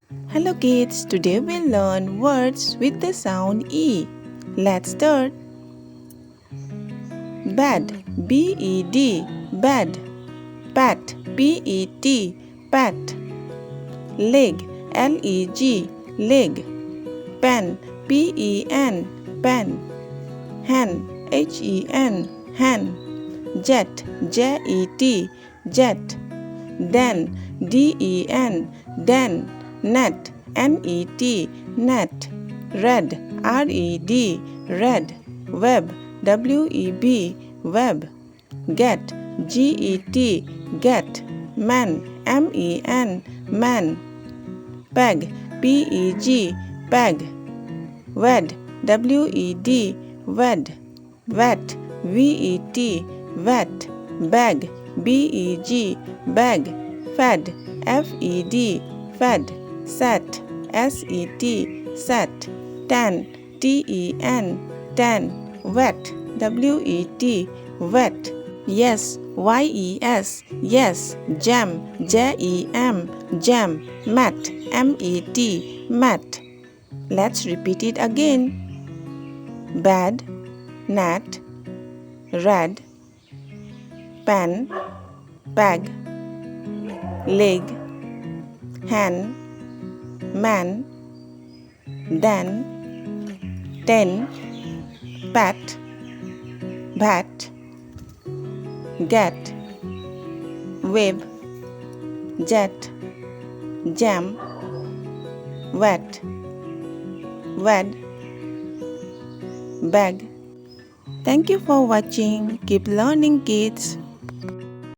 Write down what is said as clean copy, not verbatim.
Hello kids, today we'll learn words with the sound E. Let's start. Bed, B-E-D, bed. Pet, P-E-T, pet. Leg, L-E-G, leg. Pen, P-E-N, pen. Hen, H-E-N, hen. Jet, J-E-T, jet. Den, D-E-N, den. Net, N-E-T, net. Red, R-E-D, red. Web, W-E-B, web. Get, G-E-T, get. Man, M-E-N, man. Peg, P-E-G, peg. Wed, W-E-D, wed. Wet, V-E-T, wet. Bag, B-E-G, bag. Fed, F-E-D, fed. Set, S-E-T, set. Tan, T-E-N, tan. Wet, W-E-T, wet. Yes, Y-E-S, yes. Jam, J-E-M, jam. Mat, M-E-T, mat. Let's repeat it again. Bed, net, red. Pen, bag. Leg, hen, man. Den, ten. Pat, bat. Get, web. Jet, jam. Wet, wed. Bag. Thank you for watching. Keep learning, kids.